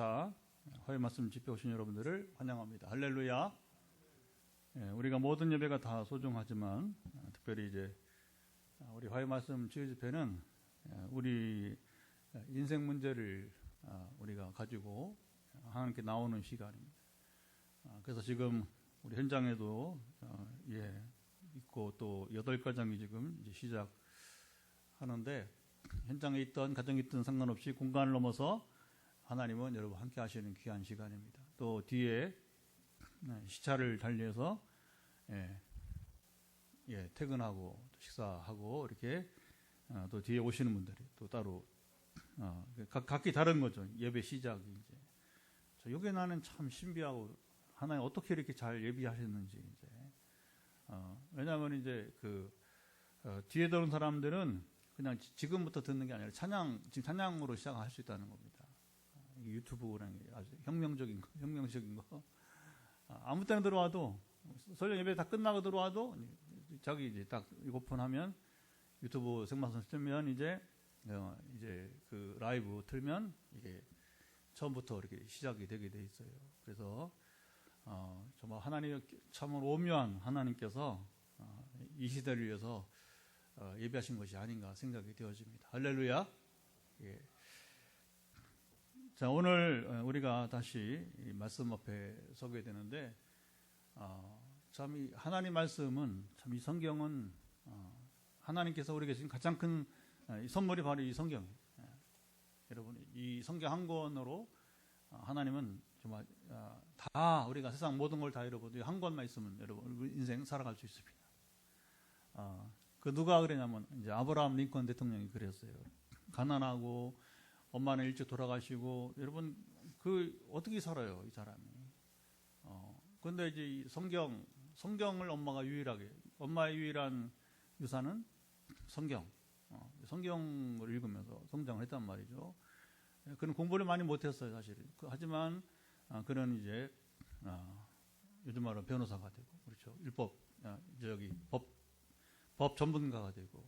다 화요 말씀 집회 오신 여러분들을 환영합니다. 할렐루야. 우리가 모든 예배가 다 소중하지만 특별히 이제 우리 화요 말씀 치유 집회는 우리 인생 문제를 우리가 가지고 하나님께 나오는 시간입니다. 그래서 지금 우리 현장에도 있고 또 8가정이 지금 이제 시작하는데 현장에 있던 가정에 있던 상관없이 공간을 넘어서 하나님은 여러분 함께 하시는 귀한 시간입니다. 또 뒤에 시차를 달리해서 퇴근하고 식사하고 이렇게 또 뒤에 오시는 분들이 또 따로 각기 다른 거죠. 예배 시작이 이제 요게 나는 참 신비하고 하나님 어떻게 이렇게 잘 예비하셨는지 이제 왜냐하면 이제 뒤에 들어온 사람들은 그냥 지금부터 듣는 게 아니라 지금 찬양으로 시작할 수 있다는 겁니다. 유튜브랑 아주 혁명적인 거. 아무 때나 들어와도 설령 예배 다 끝나고 들어와도 자기 이제 딱 오픈하면 유튜브 생방송 틀면 이제 그 라이브 틀면 이게 처음부터 이렇게 시작이 되게 돼 있어요. 그래서 정말 하나님 참으로 오묘한 하나님께서 이 시대를 위해서 예비하신 것이 아닌가 생각이 되어집니다. 할렐루야. 자, 오늘 우리가 다시 이 말씀 앞에 서게 되는데 참 이 하나님 말씀은 참 이 성경은 하나님께서 우리에게 지금 가장 큰 선물이 바로 이 성경이에요. 여러분 이 성경 한 권으로 하나님은 정말 다 우리가 세상 모든 걸 다 잃어버려도 한 권만 있으면 여러분 인생 살아갈 수 있습니다. 누가 그러냐면 이제 아브라함 링컨 대통령이 그랬어요. 가난하고 엄마는 일찍 돌아가시고 여러분 어떻게 살아요 이 사람이? 근데 이제 이 성경을 엄마의 유일한 유산은 성경을 읽으면서 성장을 했단 말이죠. 그는 공부를 많이 못했어요 사실. 하지만 그는 이제 요즘 말로 변호사가 되고 그렇죠. 법 전문가가 되고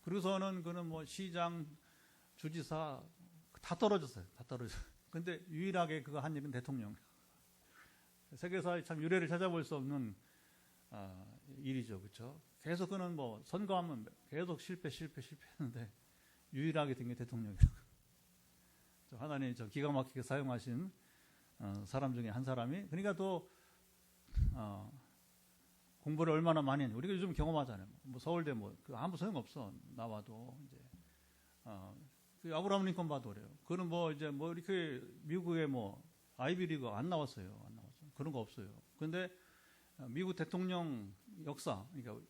그래서는 그는 뭐 시장 주지사 다 떨어졌어요. 근데 유일하게 그가 한 일은 대통령. 세계사의 참 유례를 찾아볼 수 없는 일이죠. 그렇죠? 계속 그는 뭐 선거하면 계속 실패했는데 유일하게 된 게 대통령이라고. 하나님이 기가 막히게 사용하신 사람 중에 한 사람이 그러니까 또 공부를 얼마나 많이 했냐. 우리가 요즘 경험하잖아요. 뭐 서울대 아무 소용없어. 나와도 이제 아브라함 링컨 봐도 그래요. 그는 이렇게 미국에 아이비리그 안 나왔어요. 그런 거 없어요. 근데 미국 대통령 역사, 그러니까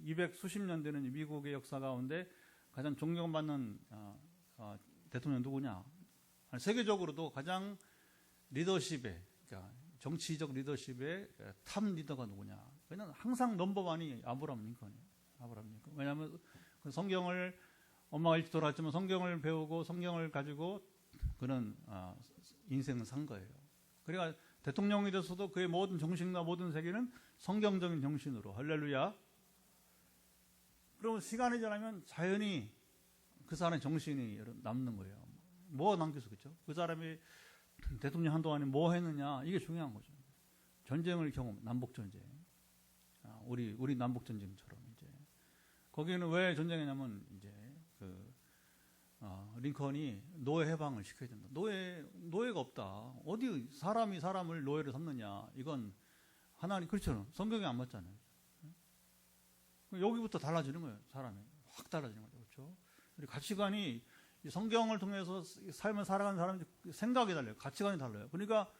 200수십 년 되는 미국의 역사 가운데 가장 존경받는 대통령 누구냐? 세계적으로도 가장 리더십에, 그러니까 정치적 리더십의 탑 리더가 누구냐? 그는 항상 넘버원이 아브라함 링컨이에요. 왜냐하면 성경을 엄마가 일찍 돌아왔지만 성경을 배우고 성경을 가지고 그는 인생을 산 거예요. 그러니까 대통령이 돼서도 그의 모든 정신과 모든 세계는 성경적인 정신으로 할렐루야. 그러면 시간이 지나면 자연히 그 사람의 정신이 남는 거예요. 뭐가 남겨서 그렇죠? 그 사람이 대통령 한동안에 뭐 했느냐 이게 중요한 거죠. 전쟁을 남북 전쟁, 우리 남북 전쟁처럼 이제 거기는 왜 전쟁했냐면 이제 링컨이 노예 해방을 시켜야 된다. 노예가 없다. 어디 사람이 사람을 노예로 삼느냐? 이건 하나님 그렇죠. 성경에 안 맞잖아요. 여기부터 달라지는 거예요. 사람이 확 달라지는 거죠. 그렇죠? 그리고 가치관이 성경을 통해서 삶을 살아가는 사람의 생각이 달라요. 가치관이 달라요. 그러니까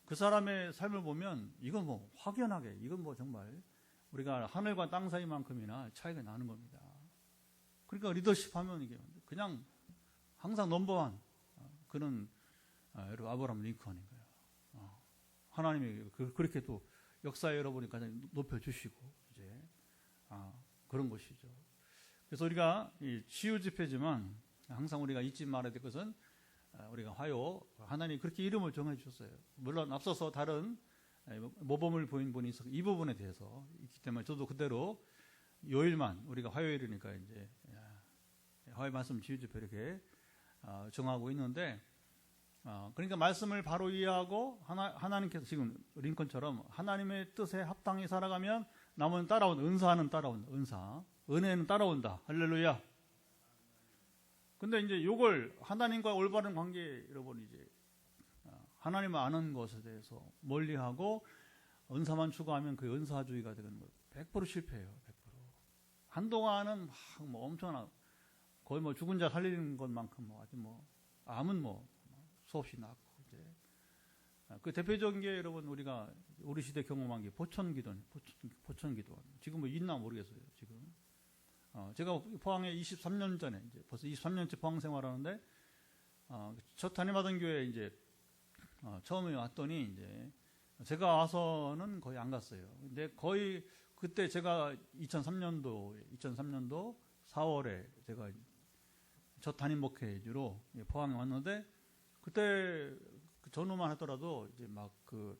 그 사람의 삶을 보면 이건 확연하게 이건 정말 우리가 하늘과 땅 사이만큼이나 차이가 나는 겁니다. 그러니까 리더십 하면 이게 그냥 항상 넘버원 그는 여러분 아브라함 링컨인 거예요. 하나님이 그렇게 또 역사에 여러분이 가장 높여주시고 이제 그런 것이죠. 그래서 우리가 이 치유 집회지만 항상 우리가 잊지 말아야 될 것은 우리가 화요 하나님이 그렇게 이름을 정해 주셨어요. 물론 앞서서 다른 모범을 보인 분이 있어서 이 부분에 대해서 있기 때문에 저도 그대로 요일만 우리가 화요일이니까 이제 화요 말씀 치유 집회 이렇게 정하고 있는데, 그러니까 말씀을 바로 이해하고 하나님께서 지금 링컨처럼 하나님의 뜻에 합당히 살아가면 남은 따라온다. 은사는 따라온다. 은혜는 따라온다. 할렐루야. 근데 이제 요걸 하나님과 올바른 관계, 여러분 이제 하나님을 아는 것에 대해서 멀리하고 은사만 추구하면 그 은사주의가 되는 거예요. 100% 실패해요. 100%. 한동안은 막 뭐 엄청나 거의 뭐 죽은 자 살리는 것만큼 뭐 아주 뭐 암은 뭐 수없이 낳고 이제 그 대표적인 게 여러분 우리가 우리 시대 경험한 게 포천기도원. 지금 뭐 있나 모르겠어요. 지금 제가 포항에 23년 전에 이제 벌써 23년째 포항 생활하는데 첫 담임하던 교회 이제 처음에 왔더니 이제 제가 와서는 거의 안 갔어요. 근데 거의 그때 제가 2003년도 4월에 제가 첫 담임 목회주로 포항에 왔는데 그때 전후만 하더라도 이제 막 그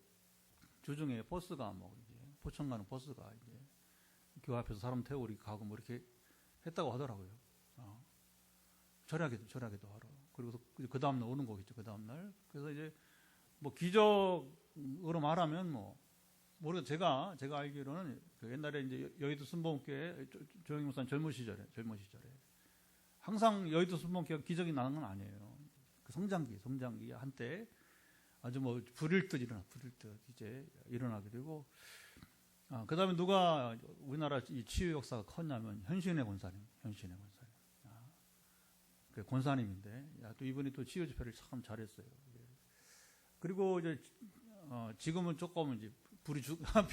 주중에 버스가 뭐 이제 포천 가는 버스가 이제 교회 앞에서 사람 태우고 가고 뭐 이렇게 했다고 하더라고요. 절약에도 하러. 그리고 그 다음날 오는 거겠죠. 그 다음날. 그래서 이제 뭐 기적으로 말하면 뭐 모르겠 제가 알기로는 그 옛날에 이제 여의도 순복음교회 조영희 목사님 젊은 시절에 항상 여의도 순복음교회가 기적이 나는 건 아니에요. 그 성장기 한때 아주 뭐 불일 듯 이제 일어나게 되고 그 다음에 누가 우리나라 이 치유 역사가 컸냐면 현신의 권사님. 그 권사님인데 또 이분이 또 치유 집회를 참 잘했어요. 그리고 이제 지금은 조금 이제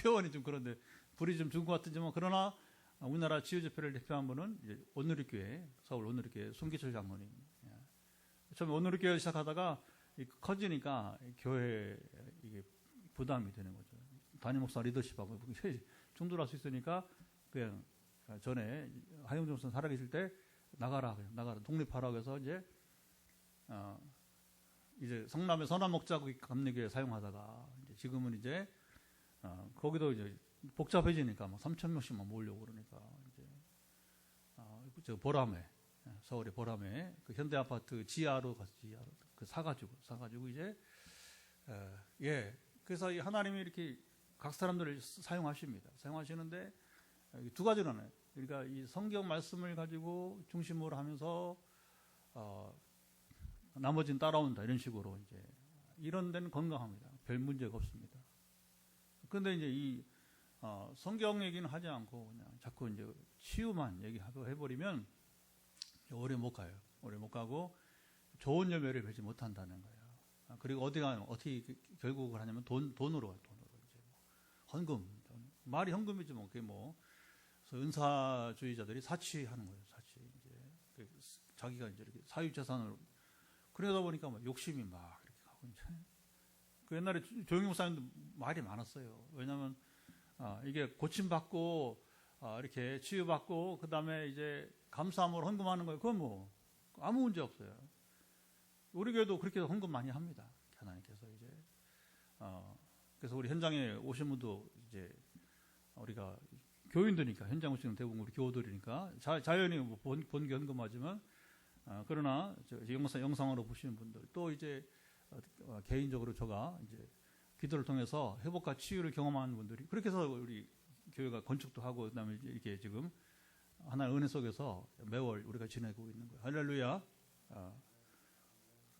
표현이 좀 그런데 불이 좀 준 것 같지만 그러나 우리나라 치유 집회를 대표한 분은 이제 온누리교회 서울 온누리교회 손기철 장로님. 처음에 온누리교회 시작하다가 커지니까 교회 이게 부담이 되는 거죠. 담임 목사 리더십하고 충돌할 수 있으니까 그냥 전에 하영종 목사 살아계실 때 나가라 독립하라고 해서 이제 성남의 선암목자국 감리교회 사용하다가 이제 지금은 이제 거기도 이제 복잡해지니까 막 3,000명씩만 모으려고 그러니까 이제 저 보람에 서울의 보람에 그 현대 아파트 지하로 그 사가지고 이제 그래서 하나님이 이렇게 각 사람들을 사용하십니다. 사용하시는데 두 가지로 나요. 그러니까 이 성경 말씀을 가지고 중심으로 하면서 나머지는 따라온다 이런 식으로 이제 이런 데는 건강합니다. 별 문제가 없습니다. 그런데 이제 이 성경 얘기는 하지 않고 그냥 자꾸 이제 치유만 얘기하고 해버리면 오래 못 가요. 오래 못 가고 좋은 열매를 맺지 못한다는 거예요. 그리고 어떻게 결국을 하냐면 돈으로 이제 헌금. 말이 헌금이지 뭐 그게 뭐 은사주의자들이 사치하는 거예요. 사치 이제 자기가 이제 이렇게 사유재산을 그러다 보니까 막 욕심이 막 이렇게 가고 이제 그 옛날에 조영희 목사님도 말이 많았어요. 왜냐하면 이게 고침받고 이렇게 치유받고 그 다음에 이제 감사함으로 헌금하는 거예요. 그건 뭐 아무 문제 없어요. 우리 교회도 그렇게 헌금 많이 합니다. 하나님께서 이제 그래서 우리 현장에 오신 분도 이제 우리가 교인들이니까 현장 오시는 대부분 우리 교우들이니까 자연히 뭐 본교 헌금하지만 그러나 영상으로 보시는 분들 또 이제 개인적으로 제가 이제 기도를 통해서 회복과 치유를 경험하는 분들이 그렇게 해서 우리 교회가 건축도 하고 그다음에 이렇게 지금 하나의 은혜 속에서 매월 우리가 지내고 있는 거예요. 할렐루야.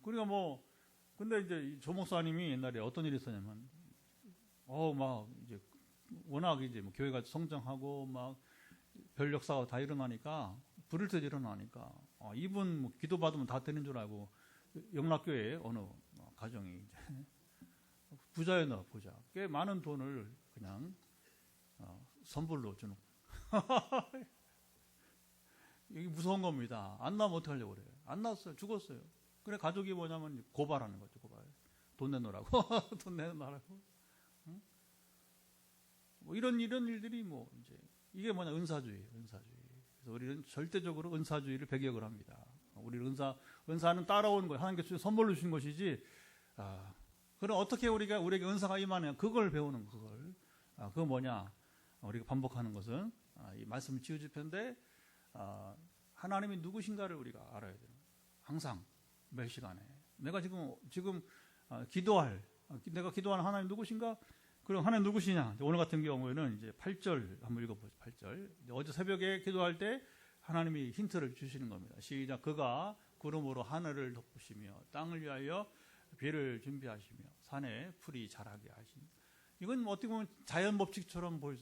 그러니까 뭐 근데 이제 조 목사님이 옛날에 어떤 일이 있었냐면 막 이제 워낙 이제 뭐 교회가 성장하고 막 별 역사가 다 일어나니까 불일 듯 일어나니까 이분 뭐 기도 받으면 다 되는 줄 알고 영락교회 어느 가정이 이제 부자였나 부자 꽤 많은 돈을 그냥 선불로 주는 이게 무서운 겁니다. 안 나오면 어떡하려고 그래요. 안 나왔어요. 죽었어요. 그래 가족이 뭐냐면 고발하는 거죠. 고발. 돈 내놓으라고. 돈 내놓으라고. 응? 뭐 이런 일들이 뭐 이제 이게 뭐냐 은사주의. 그래서 우리는 절대적으로 은사주의를 배격을 합니다. 우리는 은사는 따라오는 거예요. 하나님께서 선물로 주신 것이지. 그럼 어떻게 우리에게 은사가 임하냐? 그걸 배우는 그걸. 그거 뭐냐? 우리가 반복하는 것은 이 말씀 치유집회인데 하나님이 누구신가를 우리가 알아야 돼요. 항상 몇 시간에. 내가 지금 내가 기도하는 하나님 누구신가? 그럼 하나님 누구시냐? 오늘 같은 경우에는 이제 8절 한번 읽어보죠. 8절. 어제 새벽에 기도할 때 하나님이 힌트를 주시는 겁니다. 시작. 그가 구름으로 하늘을 덮으시며 땅을 위하여 비를 준비하시며 산에 풀이 자라게 하시니. 이건 어떻게 보면 자연 법칙처럼 보여요.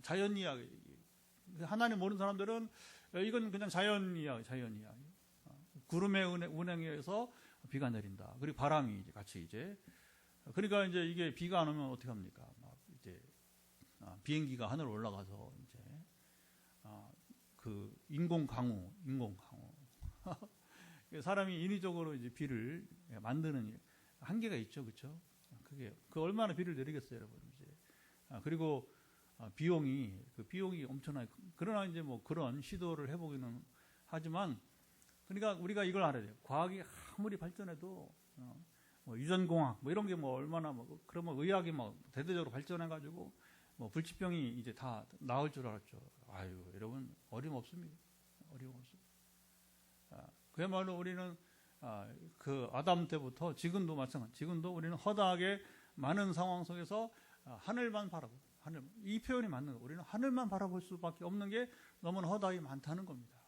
자연 이야기. 하나님 모르는 사람들은 이건 그냥 자연 이야기. 구름의 운행에 의해서 비가 내린다. 그리고 바람이 이제 같이 이제. 그러니까 이제 이게 비가 안 오면 어떻게 합니까? 막 이제 비행기가 하늘 올라가서 이제 그 인공 강우. 사람이 인위적으로 이제 비를 만드는 한계가 있죠, 그렇죠? 그 얼마나 비를 내리겠어요, 여러분. 이제 그리고 비용이 엄청나요. 그러나 이제 뭐 그런 시도를 해보기는 하지만, 그러니까 우리가 이걸 알아야 돼요. 과학이 아무리 발전해도 뭐 유전공학 뭐 이런 게 뭐 얼마나 뭐 그러면 의학이 뭐 대대적으로 발전해가지고 뭐 불치병이 이제 다 나을 줄 알았죠. 아유, 여러분 어림없습니다. 그야말로 우리는 그 아담 때부터 지금도 마찬가지. 지금도 우리는 허다하게 많은 상황 속에서 하늘만 바라보고, 이 표현이 맞는 거예요. 우리는 하늘만 바라볼 수밖에 없는 게 너무나 허다하게 많다는 겁니다.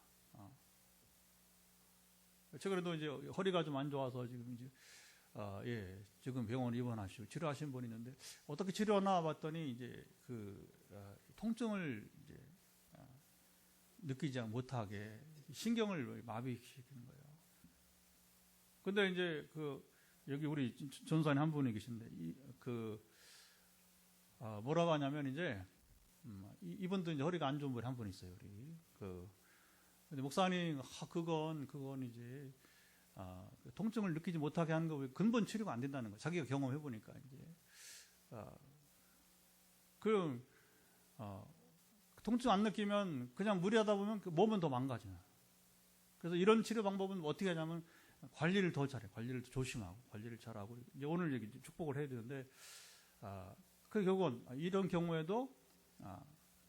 최근에도 이제 허리가 좀 안 좋아서 지금 이제 지금 병원 입원하시고 치료하신 분이 있는데, 어떻게 치료하나 봤더니 이제 통증을 이제 느끼지 못하게 신경을 마비시키는 거예요. 근데 이제 여기 우리 전사님 한 분이 계신데, 뭐라고 하냐면 이제 이분도 이제 허리가 안 좋은 분이 한 분 있어요. 우리 근데 목사님 그건 이제 통증을 느끼지 못하게 하는 거 근본 치료가 안 된다는 거예요. 자기가 경험해 보니까 이제 통증 안 느끼면 그냥 무리하다 보면 몸은 더 망가져요. 그래서 이런 치료 방법은 어떻게 하냐면 관리를 더 잘해. 관리를 조심하고 관리를 잘하고. 이제 오늘 얘기 축복을 해야 되는데, 결국은 이런 경우에도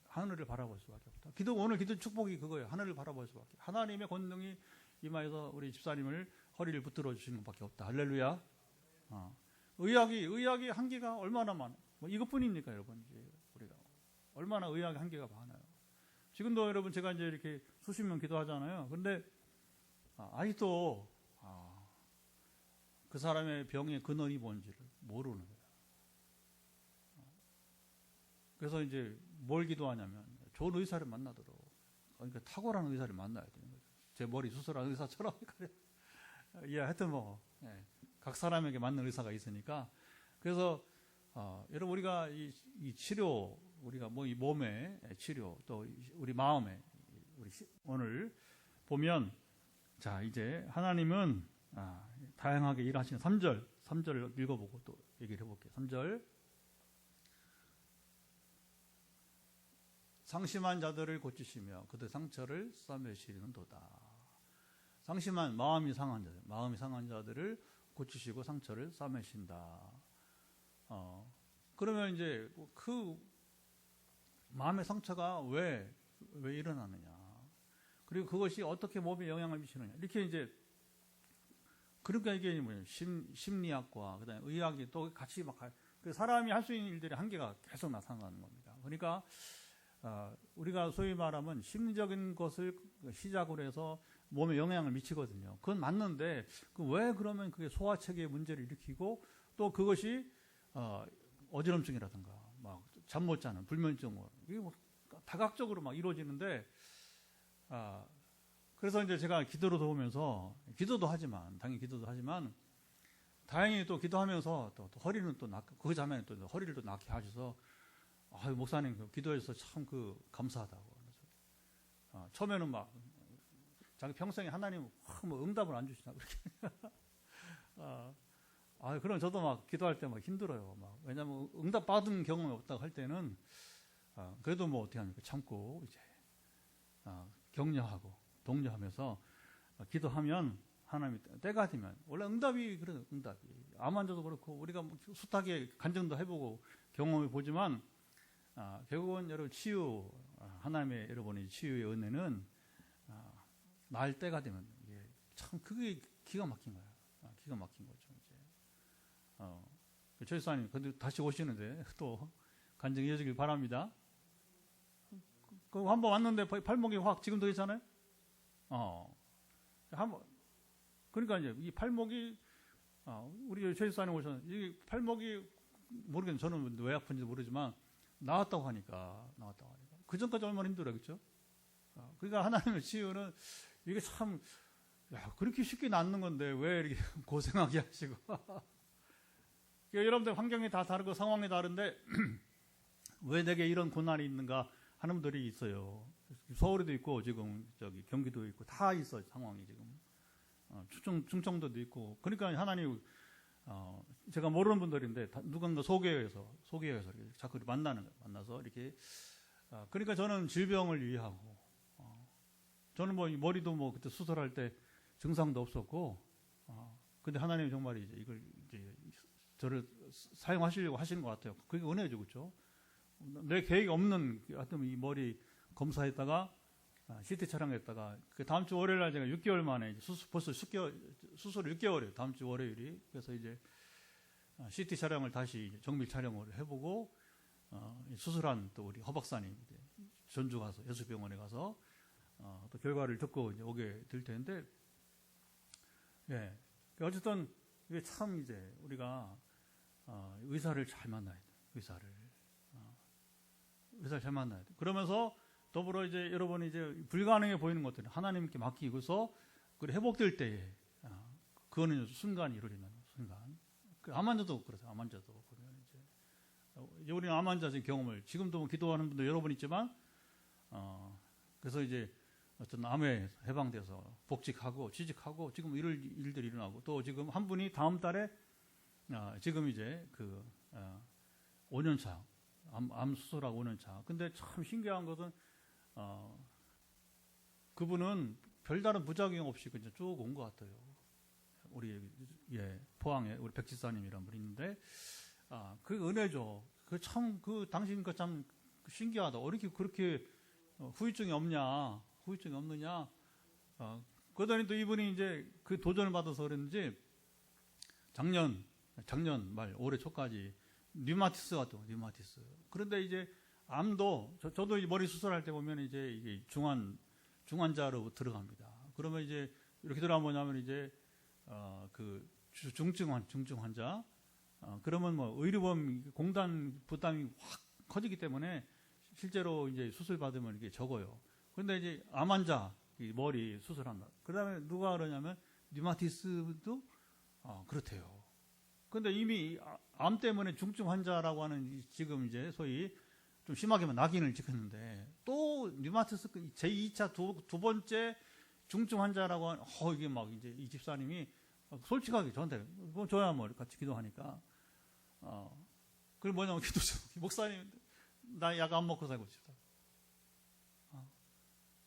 하늘을 바라볼 수밖에 없다. 오늘 기도 축복이 그거예요. 하늘을 바라볼 수밖에. 하나님의 권능이 임하여서 우리 집사님을 허리를 붙들어 주시는 것밖에 없다. 할렐루야. 의학이 한계가 얼마나 많아. 뭐 이것뿐입니까, 여러분? 이제 우리가 얼마나 의학의 한계가 많아요. 지금도 여러분 제가 이제 이렇게 수십 명 기도하잖아요. 근데 아직도 그 사람의 병의 근원이 뭔지를 모르는 거예요. 그래서 이제 뭘 기도하냐면 좋은 의사를 만나도록, 그러니까 탁월한 의사를 만나야 되는 거죠. 제 머리 수술한 의사처럼. 하여튼 각 사람에게 맞는 의사가 있으니까. 그래서 여러분 우리가 이 치료, 우리가 뭐 이 몸의 치료, 또 우리 마음의 오늘 보면, 자 이제 하나님은 다양하게 일하시는 3절 읽어보고 또 얘기를 해볼게요. 3절. 상심한 자들을 고치시며 그들 상처를 싸매시는도다. 상심한 마음이 상한 자들을 고치시고 상처를 싸매신다. 그러면 이제 그 마음의 상처가 왜 일어나느냐, 그리고 그것이 어떻게 몸에 영향을 미치느냐, 이렇게 이제, 그러니까 이게 뭐예요? 심리학과 그다음에 의학이 또 같이 사람이 할 수 있는 일들의 한계가 계속 나타나는 겁니다. 그러니까 우리가 소위 말하면 심리적인 것을 시작으로 해서 몸에 영향을 미치거든요. 그건 맞는데 왜 그러면 그게 소화체계의 문제를 일으키고, 또 그것이 어지럼증이라든가 막 잠 못 자는 불면증, 이게 뭐 다각적으로 막 이루어지는데, 그래서 이제 제가 기도로 도우면서 당연히 기도도 하지만 다행히 또 기도하면서 또 허리는 또 그 자매는 또 허리를 또 낫게 하셔서, 목사님 기도해서 참 감사하다고. 그래서 처음에는 막 자기 평생에 하나님 뭐 응답을 안 주시나 그렇게. 그럼 저도 막 기도할 때 막 힘들어요. 왜냐면 응답 받은 경험이 없다고 할 때는 그래도 뭐 어떻게 합니까? 참고 이제 격려하고 독려하면서 기도하면 하나님이 때가 되면, 원래 응답이 그래요. 응답이 암 환자도 그렇고 우리가 뭐 숱하게 간증도 해보고 경험해 보지만 결국은 여러분 하나님의 여러분의 치유의 은혜는 나을 때가 되면 이게 참 그게 기가 막힌 거야. 기가 막힌 거죠. 이제 최수사님 근데 다시 오시는데 또 간증 이어지길 바랍니다. 그 한번 왔는데 팔목이 확 지금도 있잖아요. 한번 그러니까 이제 이 팔목이 우리 최수사님 오셨는데 이 팔목이 모르겠는데 저는 왜 아픈지 모르지만 나왔다고 하니까 그 전까지 얼마나 힘들었겠죠. 그러니까 하나님의 치유는 이게 참 그렇게 쉽게 낫는 건데 왜 이렇게 고생하게 하시고 그러니까 여러분들 환경이 다 다르고 상황이 다른데 왜 내게 이런 고난이 있는가 하는 분들이 있어요. 서울에도 있고 지금 저기 경기도 있고 다 있어요. 상황이 지금 충청도도 있고 그러니까 하나님 제가 모르는 분들인데 누군가 소개해서 자꾸 만나서 이렇게 그러니까 저는 질병을 이해하고 저는 뭐 머리도 뭐 그때 수술할 때 증상도 없었고 근데 하나님 정말 이제 이걸 이제 저를 사용하시려고 하시는 것 같아요. 그게 은혜죠, 그렇죠? 내 계획이 없는 하여튼 이 머리 검사했다가 CT 촬영했다가 그 다음 주 월요일 날 제가 6개월 만에 벌써 수술 6개월이에요. 다음 주 월요일이. 그래서 이제 CT 촬영을 다시 정밀 촬영을 해보고 수술한 또 우리 허 박사님 전주 가서 예수병원에 가서 또 결과를 듣고 이제 오게 될 텐데, 예, 어쨌든 이게 참 이제 우리가 의사를 잘 만나야 돼. 의사를 잘 만나야 돼. 그러면서 더불어 이제 여러분이 이제 불가능해 보이는 것들을 하나님께 맡기고서 그 회복될 때에 그거는 순간 이루어지는 순간. 그 암환자도 그렇죠. 암환자도 보면 이제 우리는 암환자 경험을 지금도 뭐 기도하는 분들 여러 분 있지만 그래서 이제 어떤 암에 해방돼서 복직하고 취직하고 지금 이럴 일들이 일어나고 또 지금 한 분이 다음 달에 지금 이제 그 5년차 암 수술하고 5년차. 근데 참 신기한 것은 그분은 별다른 부작용 없이 그냥 쭉 온 것 같아요. 우리 포항에 우리 백지사님이라는 분이 있는데 그 은혜죠. 그 참 그 당신 그 참 신기하다. 어떻게 그렇게 후유증이 없느냐? 그러더니 또 이분이 이제 그 도전을 받아서 그랬는지 작년 말 올해 초까지 류마티스 같은 류마티스. 그런데 이제 암도 저도 머리 수술할 때 보면 이제 이게 중환자로 들어갑니다. 그러면 이제 이렇게 들어가면 뭐냐면 이제 그 중증 환자. 그러면 뭐 의료보험 공단 부담이 확 커지기 때문에 실제로 이제 수술 받으면 이게 적어요. 그런데 이제 암 환자 머리 수술한다. 그다음에 누가 그러냐면 류마티스도 그렇대요. 근데 이미 암 때문에 중증 환자라고 하는 지금 이제 소위 좀 심하게만 낙인을 찍혔는데 또 류마티스 제2차 두 번째 중증 환자라고 하는 이게 막 이제 이 집사님이 솔직하게 저한테 저야 뭐 같이 기도하니까 그리고 뭐냐면 기도 좀 목사님 나 약 안 먹고 살고 싶다.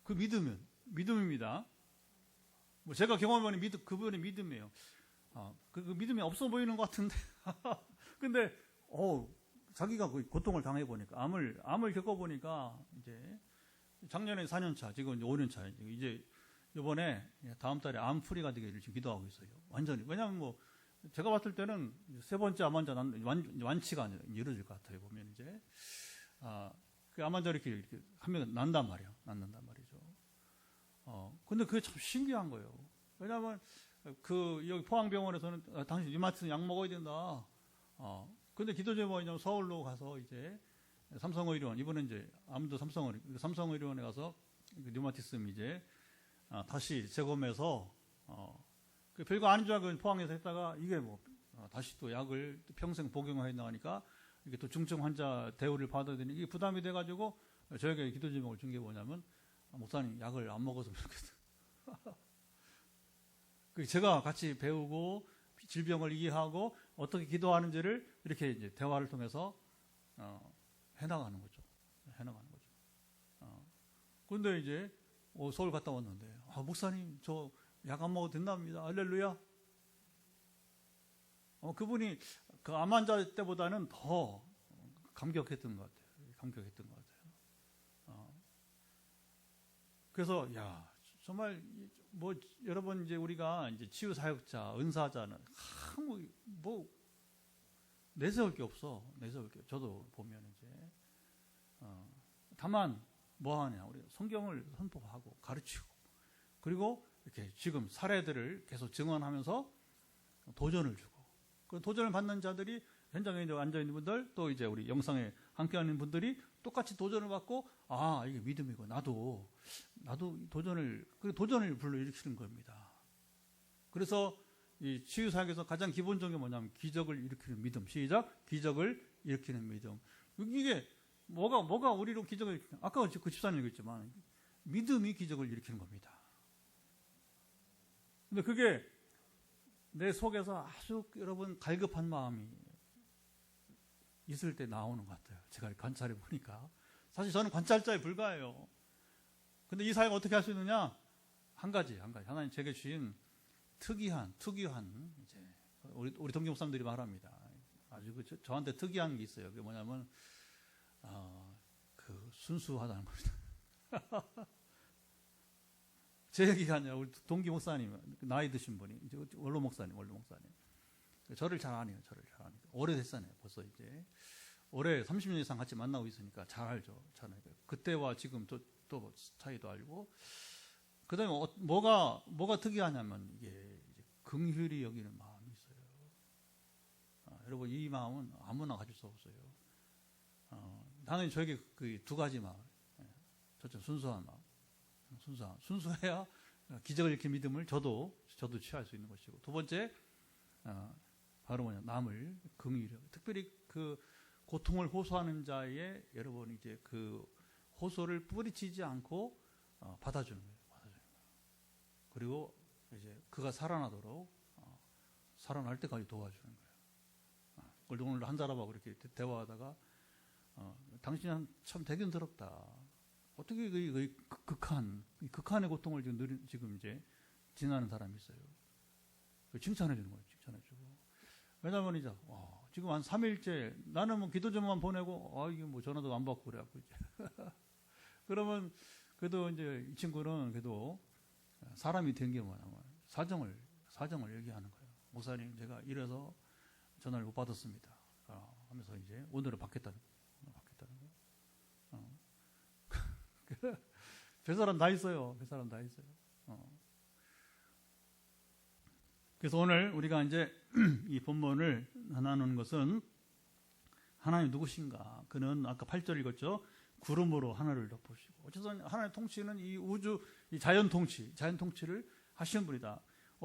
그 믿음입니다. 뭐 제가 경험해보니 그분의 믿음이에요. 그 믿음이 없어 보이는 것 같은데 근데 자기가 그 고통을 당해보니까 암을 겪어보니까 이제 작년에 4년차 지금 이제 5년차 이제 이번에 다음 달에 암 프리가 되기를 지금 기도하고 있어요. 완전히. 왜냐하면 뭐 제가 봤을 때는 세 번째 암 환자 완치가 이루어질 것 같아요. 보면 이제 그 암 환자 이렇게 한 명 낳는단 말이죠. 근데 그게 참 신기한 거예요. 왜냐하면 그 여기 포항병원에서는 당신 류마티스 약 먹어야 된다. 근데 기도 제목이 뭐냐면 서울로 가서 이제 삼성의료원 이번에 이제 암도 삼성의료원에 가서 류마티스 이제 다시 재검해서 그 별거 아닌 줄 알고 포항에서 했다가 이게 뭐 다시 또 약을 평생 복용해야 나가니까 이게 또 중증 환자 대우를 받아야 되니 이게 부담이 돼가지고 저에게 기도 제목을 준 게 뭐냐면 목사님 약을 안 먹었으면 좋겠어요. 제가 같이 배우고 질병을 이해하고 어떻게 기도하는지를 이렇게 이제 대화를 통해서 해나가는 거죠. 그런데 이제 서울 갔다 왔는데 목사님 저 약 안 먹어도 된답니다. 할렐루야. 그분이 그 암 환자 때보다는 더 감격했던 것 같아요. 그래서 정말 뭐 여러분 이제 우리가 이제 치유 사역자, 은사자는 뭐 내세울 게 없어. 내세울 게. 저도 보면 이제 다만 뭐 하냐? 우리 성경을 선포하고 가르치고 그리고 이렇게 지금 사례들을 계속 증언하면서 도전을 주고 그 도전을 받는 자들이 현장에 앉아 있는 분들 또 이제 우리 영상에 함께하는 분들이 똑같이 도전을 받고 이게 믿음이고 나도 도전을 불러일으키는 겁니다. 그래서 이 치유사역에서 가장 기본적인 게 뭐냐면 기적을 일으키는 믿음. 시작. 기적을 일으키는 믿음. 이게 뭐가 우리로 기적을 일으키는, 아까 그 집사님 얘기했지만 믿음이 기적을 일으키는 겁니다. 근데 그게 내 속에서 아주 여러분 갈급한 마음이 있을 때 나오는 것 같아요. 제가 관찰해 보니까. 사실 저는 관찰자에 불과해요. 근데 이 사역 어떻게 할 수 있느냐? 한 가지. 하나님 제게 주신 특이한, 이제, 우리 동기 목사님들이 말합니다. 아주 저한테 특이한 게 있어요. 그게 뭐냐면, 순수하다는 겁니다. 제 얘기가 아니라 우리 동기 목사님, 나이 드신 분이, 이제 원로 목사님. 저를 잘 아네요. 오래됐잖아요. 벌써 이제. 올해 30년 이상 같이 만나고 있으니까 잘 알죠. 저는. 그때와 지금 또 차이도 알고. 그 다음에 뭐가 특이하냐면 이게 긍휼히 여기는 마음이 있어요. 여러분, 이 마음은 아무나 가질 수 없어요. 당연히 저에게 그 두 가지 마음. 첫째, 순수한 마음. 순수해야 기적을 일으킨 믿음을 저도 취할 수 있는 것이고. 두 번째, 바로 남을 긍휼히, 특별히 그 고통을 호소하는 자의 여러분 이제 그 호소를 뿌리치지 않고 받아주는 거예요. 그리고 이제 그가 살아나도록 살아날 때까지 도와주는 거예요. 오늘 한 사람하고 이렇게 대화하다가 당신은 참 대견스럽다. 어떻게 그 극한의 고통을 지금 이제 지나는 사람이 있어요. 칭찬해 주는 거예요. 칭찬해주고. 왜냐면 이제 지금 한 3일째 나는 뭐 기도 전만 보내고 이게 뭐 전화도 안 받고 그래갖고 이제 그러면 그래도 이제 이 친구는 그래도 사람이 된 게 뭐냐면 사정을 얘기하는 거예요. 목사님, 제가 이래서 전화를 못 받았습니다. 하면서 이제 오늘은 받겠다는 거예요. 별 사람 다 있어요. 그래서 오늘 우리가 이제 이 본문을 나누는 것은 하나님 누구신가? 그는 아까 8절 읽었죠. 구름으로 하늘을 덮으시고. 어쨌든 하나님의 통치는 이 우주, 이 자연 통치를 하시는 분이다.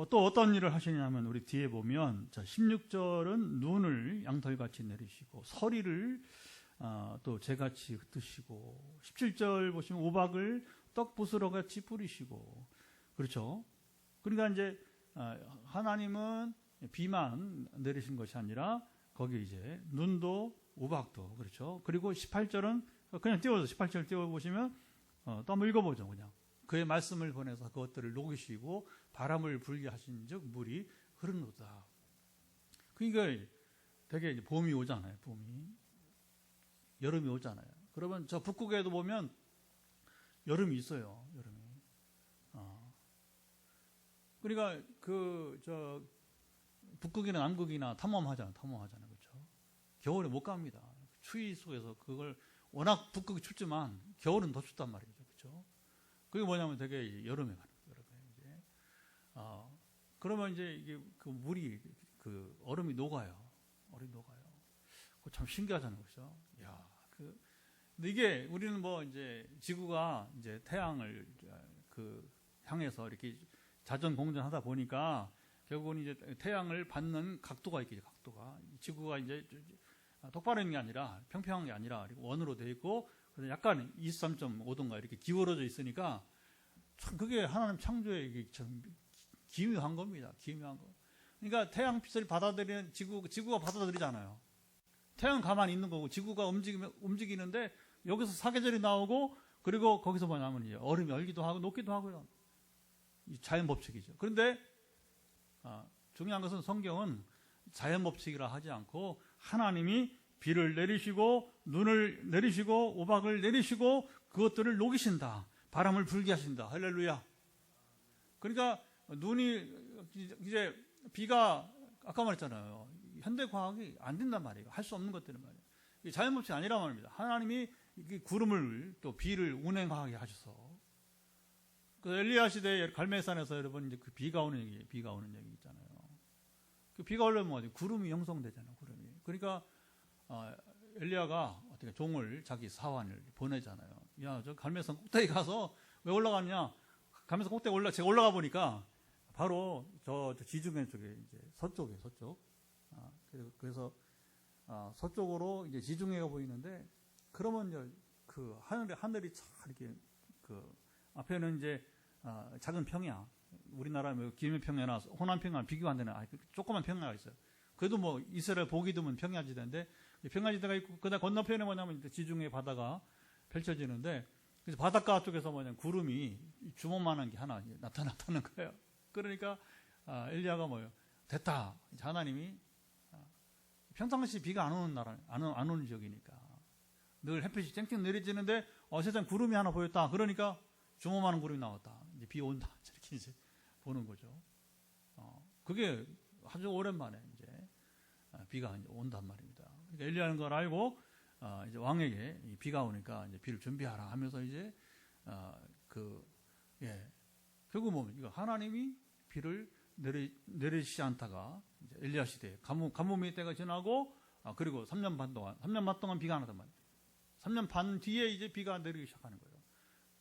또 어떤 일을 하시냐면 우리 뒤에 보면 16절은 눈을 양털같이 내리시고 서리를 또 재같이 흩으시고 17절 보시면 우박을 떡부스러같이 뿌리시고 그렇죠. 그러니까 이제 하나님은 비만 내리신 것이 아니라 거기 이제 눈도 우박도 그렇죠. 그리고 18절은 그냥 18절 띄워보시면 또 한번 읽어보죠. 그냥 그의 말씀을 보내서 그것들을 녹이시고 바람을 불게 하신 즉 물이 흐르노다. 그러니까 되게 이제 봄이 오잖아요. 여름이 오잖아요. 그러면 저 북극에도 보면 여름이 있어요. 그러니까 북극이나 남극이나 탐험하잖아요. 그렇죠? 겨울에 못 갑니다. 추위 속에서 그걸 워낙 북극이 춥지만 겨울은 더 춥단 말이죠. 그렇죠? 그게 뭐냐면 되게 여름에 가는 거예요. 이제. 그러면 이제 이게 그 물이 그 얼음이 녹아요. 그거 참 신기하잖아요. 그렇죠? 근데 이게 우리는 뭐 이제 지구가 이제 태양을 향해서 이렇게 자전 공전하다 보니까 결국은 이제 태양을 받는 각도가 있겠죠. 지구가 이제 똑바로 있는 게 아니라 평평한 게 아니라 원으로 되어 있고 약간 23.5도인가 이렇게 기울어져 있으니까 참 그게 하나님 창조의 이게 참 기묘한 겁니다. 그러니까 태양빛을 받아들이는 지구가 받아들이잖아요. 태양은 가만히 있는 거고 지구가 움직이는데 여기서 사계절이 나오고 그리고 거기서 뭐냐면 이제 얼음이 얼기도 하고 녹기도 하고요. 이 자연 법칙이죠. 그런데 중요한 것은 성경은 자연 법칙이라 하지 않고 하나님이 비를 내리시고 눈을 내리시고 우박을 내리시고 그것들을 녹이신다. 바람을 불게 하신다. 할렐루야. 그러니까 눈이 이제 비가 아까 말했잖아요. 현대 과학이 안 된단 말이에요. 할 수 없는 것들은 말이에요. 이게 자연법칙이 아니란 말입니다. 하나님이 구름을 또 비를 운행하게 하셔서 그 엘리야 시대에 갈멜산에서 여러분 이제 그 비가 오는 얘기 있잖아요. 그 비가 오려면 어디 구름이 형성되잖아요. 구름이. 그러니까 엘리야가 어떻게 종을 자기 사환을 보내잖아요. 야, 저 갈멜산 꼭대기 가서 왜 올라갔냐? 갈멜산 꼭대기 제가 올라가 보니까 바로 저 지중해 쪽에 이제 서쪽. 그래서 서쪽으로 이제 지중해가 보이는데 그러면 이제 그 하늘이 참 이렇게 그 앞에는 이제 작은 평야, 우리나라 뭐 기밀평야나 호남평야 비교가 안 되는 조그만 평야가 있어요. 그래도 뭐 이스라엘 보기 드문 평야지대인데 평야지대가 있고 그다음 건너편에 뭐냐면 지중해 바다가 펼쳐지는데 그래서 바닷가 쪽에서 뭐냐면 구름이 주먹만한 게 하나 나타났다는 거예요. 그러니까 엘리야가 뭐예요? 됐다. 하나님이 평상시 비가 안 오는 나라, 안 오는 지역이니까 늘 햇빛이 쨍쨍 내리지는데 세상 구름이 하나 보였다. 그러니까 주먹만한 구름이 나왔다. 이제 비 온다. 이렇게 이제 보는 거죠. 그게 아주 오랜만에 이제 비가 이제 온단 말입니다. 그러니까 엘리야는 걸 알고 이제 왕에게 비가 오니까 이제 비를 준비하라 하면서 이제 결국 뭐 이거 하나님이 비를 내리시지 않다가 이제 엘리야 시대 가뭄의 때가 지나고 그리고 3년 반 동안 비가 안 하단 말이에요. 3년 반 뒤에 이제 비가 내리기 시작하는 거예요.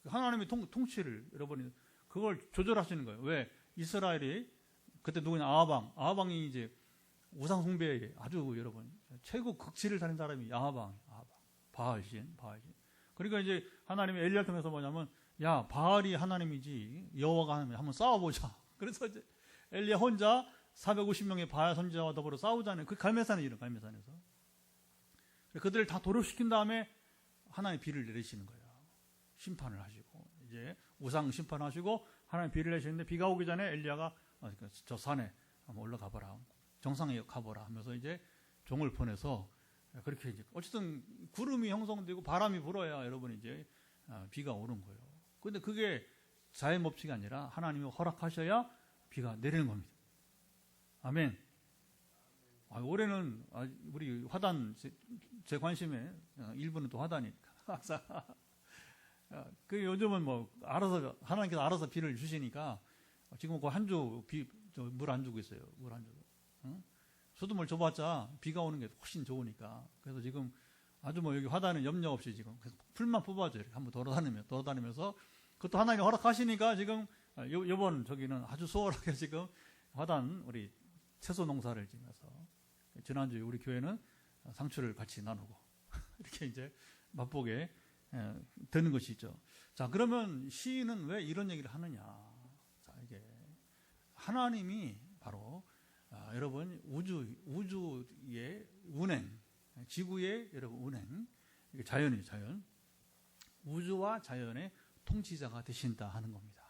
하나님의 통치를 여러분이 그걸 조절하시는 거예요. 왜? 이스라엘이 그때 누구냐? 아하방이 이제 우상 숭배에 아주 여러분 최고 극치를 다닌 사람이 아하방. 바알신. 그러니까 이제 하나님이 엘리야를 통해서 뭐냐면 야, 바알이 하나님이지 여호와가 하나님 한번 싸워보자. 그래서 이제 엘리야 혼자 450명의 바알 선지자와 더불어 싸우자는 그 갈멜산에 이른 갈멜산에서 그들을 다 도륙시킨 다음에 하나님 비를 내리시는 거예요. 심판을 하시고 이제 우상 심판하시고 하나님 비를 내리시는데 비가 오기 전에 엘리야가 저 산에 한번 올라가 봐라. 정상에 가보라 하면서 이제 종을 보내서 그렇게 이제 어쨌든 구름이 형성되고 바람이 불어야 여러분 이제 비가 오는 거예요. 근데 그게 자연 법칙이 아니라 하나님이 허락하셔야 비가 내리는 겁니다. 아멘. 올해는 우리 화단 제 관심에 일부는 또 화단이니까 항상 그 요즘은 뭐 하나님께서 알아서 비를 주시니까 지금 그 한 주 물 안 주고 있어요. 물 안 주고. 수돗물 줘봤자 비가 오는 게 훨씬 좋으니까. 그래서 지금 아주 뭐 여기 화단은 염려 없이 지금 풀만 뽑아줘요. 이렇게 한번 돌아다니면서 그것도 하나님 허락하시니까 지금 요번 저기는 아주 수월하게 지금 화단 우리 채소 농사를 지면서 지난주에 우리 교회는 상추를 같이 나누고 이렇게 이제 맛보게 되는 것이 있죠. 자, 그러면 시인은 왜 이런 얘기를 하느냐? 자, 이게 하나님이 바로 여러분 우주의 운행, 지구의 여러분 운행, 이게 자연. 우주와 자연의 통치자가 되신다 하는 겁니다.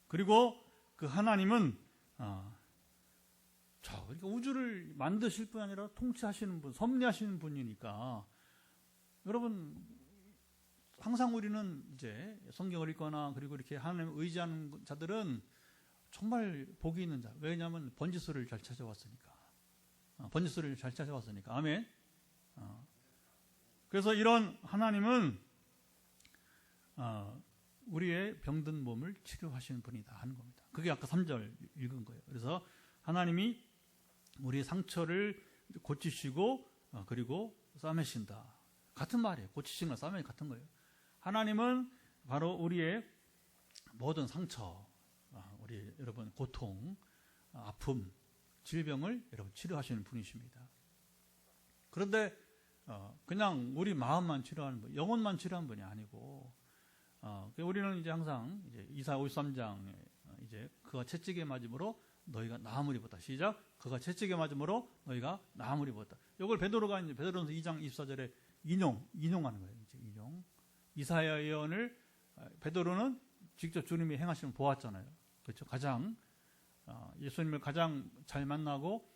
그리고 그 하나님은 그러니까 우주를 만드실 뿐 아니라 통치하시는 분, 섭리하시는 분이니까 여러분 항상 우리는 이제 성경을 읽거나 그리고 이렇게 하나님을 의지하는 자들은 정말 복이 있는 자. 왜냐하면 번지수를 잘 찾아왔으니까. 아멘. 그래서 이런 하나님은 우리의 병든 몸을 치료하시는 분이다 하는 겁니다. 그게 아까 3절 읽은 거예요. 그래서 하나님이 우리의 상처를 고치시고 그리고 싸매신다. 같은 말이에요. 고치시는 거 싸매는 같은 거예요. 하나님은 바로 우리의 모든 상처, 우리 여러분 고통, 아픔, 질병을 여러분 치료하시는 분이십니다. 그런데 그냥 우리 마음만 치료하는 분, 영혼만 치료하는 분이 아니고 우리는 이제 항상 이제 이사야 53장에 이제 그가 채찍에 맞음으로 너희가 나음을 입었다. 시작. 그가 채찍에 맞음으로 너희가 나음을 입었다. 이걸 베드로전서 2장 24절에 인용하는 거예요. 이제 인용. 이사야 예언을 베드로는 직접 주님이 행하시는 보았잖아요. 그렇죠. 가장 예수님을 가장 잘 만나고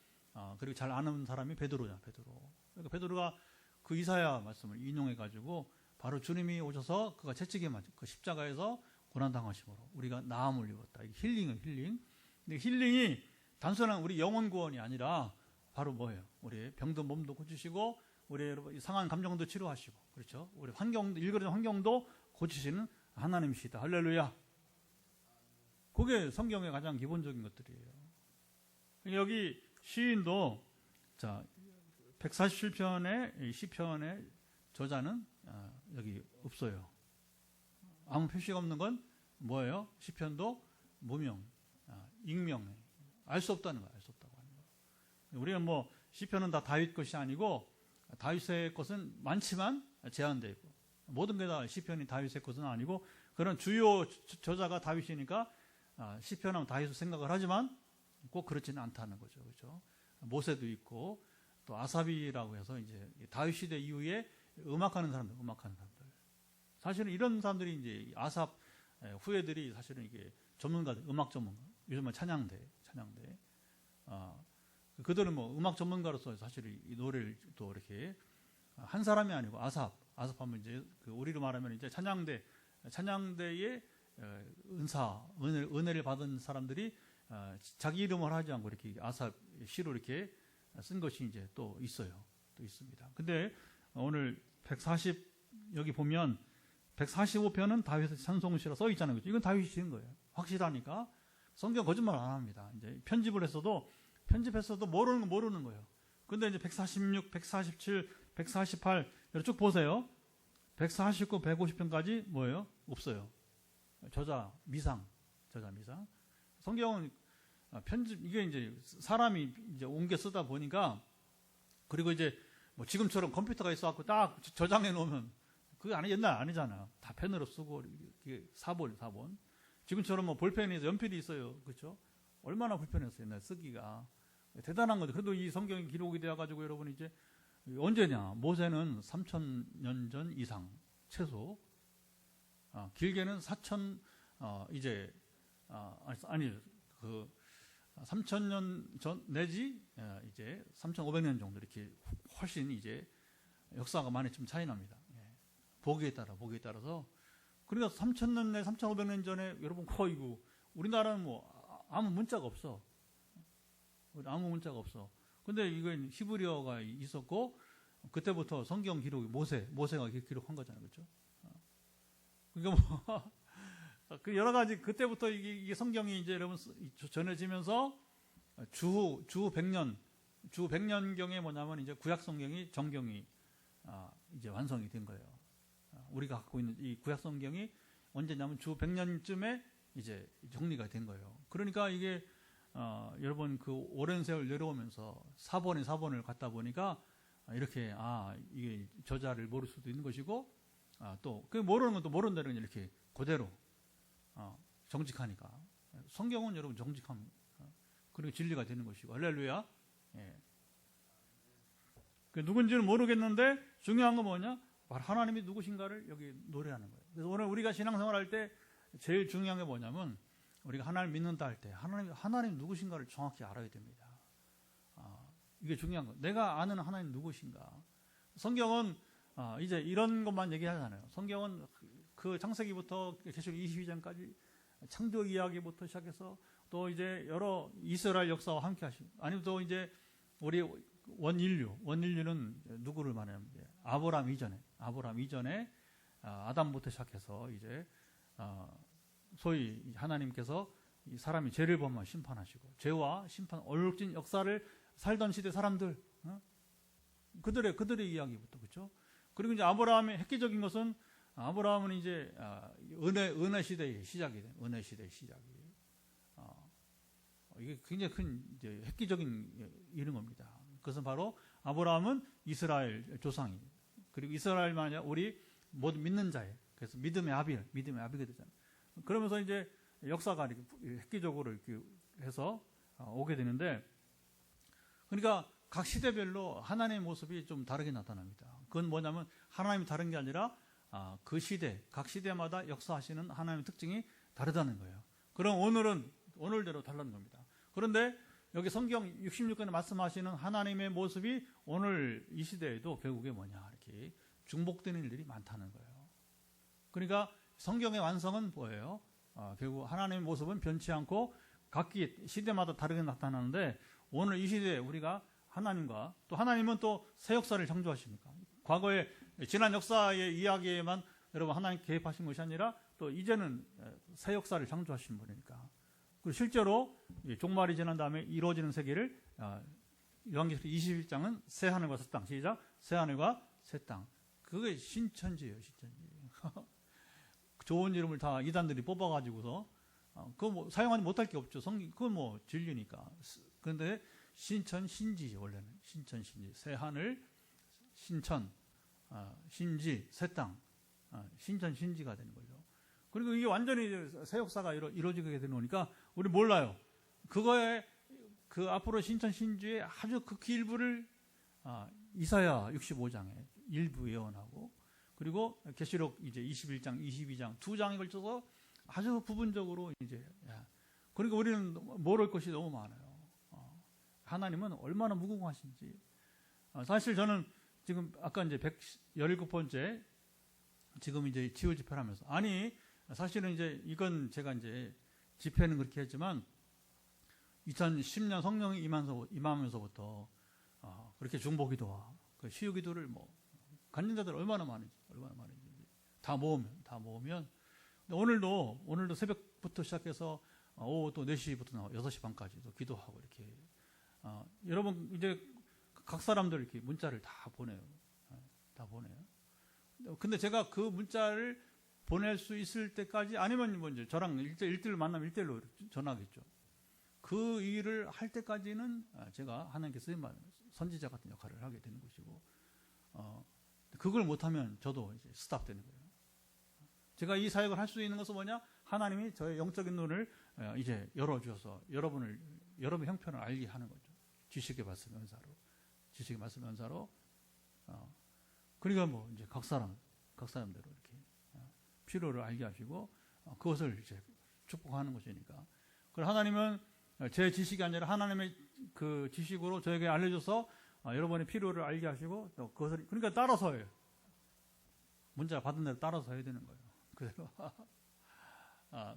그리고 잘 아는 사람이 베드로잖아요. 그러니까 베드로가 그 이사야 말씀을 인용해 가지고 바로 주님이 오셔서 그가 채찍에 맞은 그 십자가에서 고난당하심으로 우리가 나음을 입었다. 이게 힐링은 힐링. 근데 힐링이 단순한 우리 영혼 구원이 아니라 바로 뭐예요? 우리 병든 몸도 고치시고 우리 여러분 상한 감정도 치료하시고, 그렇죠? 우리 환경도, 일그러진 환경도 고치시는 하나님이시다. 할렐루야. 그게 성경의 가장 기본적인 것들이에요. 여기 시인도 자 147편의 시편의 저자는 여기 없어요. 아무 표시가 없는 건 뭐예요? 시편도 무명, 익명, 알 수 없다는 거예요. 알 수 없다고 하는 거예요. 우리는 뭐 시편은 다 다윗 것이 아니고 다윗의 것은 많지만 제한되어 있고, 모든 게 다 시편이 다윗의 것은 아니고, 그런 주요 저자가 다윗이니까 시편하면 다윗을 생각을 하지만 꼭 그렇지는 않다는 거죠. 그렇죠? 모세도 있고 또 아삽이라고 해서 이제 다윗 시대 이후에 음악하는 사람들. 사실은 이런 사람들이 이제 아삽 후예들이 사실은 이게 전문가들, 음악 전문가. 요즘 말 찬양대. 그들은 뭐 음악 전문가로서 사실 이 노래를 또 이렇게 한 사람이 아니고 아삽하면 이제 그 우리로 말하면 이제 찬양대의 은혜를 받은 사람들이 자기 이름을 하지 않고 이렇게 아삽 시로 이렇게 쓴 것이 이제 또 있어요. 또 있습니다. 근데 오늘 140 여기 보면 145편은 다윗의 찬송시라 써 있잖아요. 그렇죠? 이건 다윗이 지은 거예요. 확실하니까 성경 거짓말 안 합니다. 이제 편집했어도 모르는 거예요. 근데 이제 146, 147, 148 쭉 보세요. 149, 150편까지 뭐예요? 없어요. 저자 미상. 성경은 편집, 이게 이제 사람이 이제 옮겨 쓰다 보니까, 그리고 이제 뭐 지금처럼 컴퓨터가 있어갖고 딱 저장해 놓으면 그게 옛날 아니잖아. 다 펜으로 쓰고, 이게 사본. 지금처럼 뭐 볼펜이 연필이 있어요. 그렇죠? 얼마나 불편했어요. 옛날 쓰기가. 대단한 거죠. 그래도 이 성경이 기록이 되어가지고 여러분 이제 언제냐? 모세는 3,000년 전 이상 최소. 길게는 3,000년 전 내지 이제 3,500년 정도 이렇게 훨씬 이제 역사가 많이 좀 차이 납니다. 보기에 따라서. 그러니까 3,000년 내 3,500년 전에 여러분 거이고 우리나라는 뭐 아무 문자가 없어. 근데 이건 히브리어가 있었고 그때부터 성경 기록이 모세가 기록한 거잖아요. 그렇죠? 그러니까 뭐 그 여러 가지 그때부터 이게 성경이 이제 여러분 전해지면서 주 100년경에 뭐냐면 이제 구약 성경이 정경이 이제 완성이 된 거예요. 우리가 갖고 있는 이 구약 성경이 언제냐면 주 100년쯤에 이제 정리가 된 거예요. 그러니까 이게 여러분 그 오랜 세월 내려오면서 사본을 갖다 보니까 이렇게 이게 저자를 모를 수도 있는 것이고 또 그 모르는 건 또 모른다는 이렇게 그대로 정직하니까 성경은 여러분 정직함 그리고 진리가 되는 것이고 할렐루야. 그 누군지는 모르겠는데 중요한 건 뭐냐? 바로 하나님이 누구신가를 여기 노래하는 거예요. 그래서 오늘 우리가 신앙생활할 때 제일 중요한 게 뭐냐면 우리가 하나님 믿는다 할 때 하나님 누구신가를 정확히 알아야 됩니다. 이게 중요한 거. 내가 아는 하나님 누구신가. 성경은 이제 이런 것만 얘기하잖아요. 성경은 그 창세기부터 계시록 22장까지 창조 이야기부터 시작해서 또 이제 여러 이스라엘 역사와 함께 하시고, 아니면 또 이제 우리 원인류는 누구를 말하냐면 아브라함 이전에 아담부터 시작해서 이제 소위 하나님께서 이 사람이 죄를 범하면 심판하시고 죄와 심판 얼룩진 역사를 살던 시대 사람들 그들의 이야기부터 그렇죠. 그리고 이제 아브라함의 획기적인 것은 아브라함은 이제 은혜 시대의 시작이 돼. 은혜 시대의 시작이. 이게 굉장히 큰 이제 획기적인 일인 겁니다. 그것은 바로 아브라함은 이스라엘 조상이. 그리고 이스라엘만 아니라 우리 모두 믿는 자예요. 그래서 믿음의 아비가 되잖아요. 그러면서 이제 역사가 이렇게 획기적으로 이렇게 해서 오게 되는데, 그러니까 각 시대별로 하나님의 모습이 좀 다르게 나타납니다. 그건 뭐냐면 하나님이 다른 게 아니라 그 시대, 각 시대마다 역사하시는 하나님의 특징이 다르다는 거예요. 그럼 오늘대로 다르는 겁니다. 그런데 여기 성경 66권에 말씀하시는 하나님의 모습이 오늘 이 시대에도 결국에 뭐냐 이렇게 중복되는 일들이 많다는 거예요. 그러니까 성경의 완성은 뭐예요? 결국 하나님의 모습은 변치 않고 각기 시대마다 다르게 나타나는데 오늘 이 시대에 우리가 하나님과 또 하나님은 또 새 역사를 창조하십니까? 과거에 지난 역사의 이야기에만 여러분 하나님 개입하신 것이 아니라 또 이제는 새 역사를 창조하신 분이니까. 그리고 실제로 종말이 지난 다음에 이루어지는 세계를 요한계시록 21장은 새 하늘과 새 땅. 시작. 새 하늘과 새 땅. 그게 신천지예요. 신천지. 좋은 이름을 다 이단들이 뽑아가지고서 그거 뭐 사용하지 못할 게 없죠. 그건 뭐 진리니까. 그런데 신천 신지죠. 원래는 신천 신지. 새 하늘 신천 신지 새 땅 신천 신지가 되는 거죠. 그리고 이게 완전히 새 역사가 이루어지게 되는 거니까 우리 몰라요. 그거에 그 앞으로 신천 신지의 아주 극히 일부를 이사야 65장에 일부 예언하고 그리고 계시록 이제 21장, 22장 두 장에 걸쳐서 아주 부분적으로 이제 그러니까 우리는 모를 것이 너무 많아요. 하나님은 얼마나 무궁하신지. 사실 저는 지금 아까 이제 117번째 지금 이제 지울 집회를 하면서 아니 사실은 이제 이건 제가 이제 집회는 그렇게 했지만 2010년 성령이 임하면서부터 그렇게 중보기도와 그 시유기도를 뭐 갖는 자들 얼마나 많은지 다 모으면 오늘도 새벽부터 시작해서 오후 또 4시부터 6시 반까지도 기도하고 이렇게 여러분 이제 각 사람들 이렇게 문자를 다 보내요. 근데 제가 그 문자를 보낼 수 있을 때까지 아니면 뭐 이제 저랑 1대1 만나면 1대1로 전화하겠죠. 그 일을 할 때까지는 제가 하나님께서 선지자 같은 역할을 하게 되는 것이고 그걸 못하면 저도 이제 스탑 되는 거예요. 제가 이 사역을 할 수 있는 것은 뭐냐? 하나님이 저의 영적인 눈을 이제 열어주셔서 여러분의 형편을 알게 하는 거죠. 지식의 말씀 연사로. 그러니까 뭐 이제 각 사람대로 이렇게 필요를 알게 하시고 그것을 이제 축복하는 것이니까. 그리고 하나님은 제 지식이 아니라 하나님의 그 지식으로 저에게 알려줘서 여러분의 필요를 알게 하시고 또 그것을 그러니까 따라서 해요. 문자 받은 대로 따라서 해야 되는 거예요. 그대로.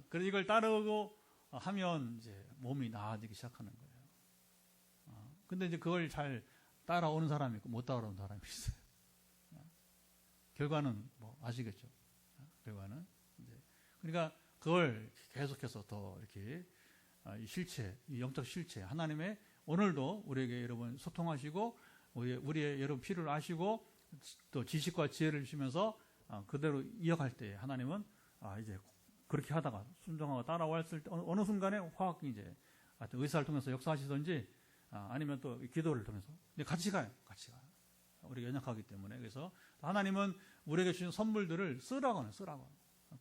그래서 이걸 따르고 하면 이제 몸이 나아지기 시작하는 거예요. 근데 이제 그걸 잘 따라오는 사람이 있고 못 따라오는 사람이 있어요. 결과는 뭐 아시겠죠? 결과는 이제 그러니까 그걸 계속해서 더 이렇게 이 실체, 이 영적 실체, 하나님의 오늘도 우리에게 여러분 소통하시고 우리의 여러분 필요를 아시고 또 지식과 지혜를 주시면서 그대로 이어갈 때 하나님은 이제 그렇게 하다가 순종하고 따라왔을 때 어느 순간에 확 이제 의사를 통해서 역사하시든지 아니면 또 기도를 통해서 같이 가요. 우리가 연약하기 때문에. 그래서 하나님은 우리에게 주신 선물들을 쓰라고.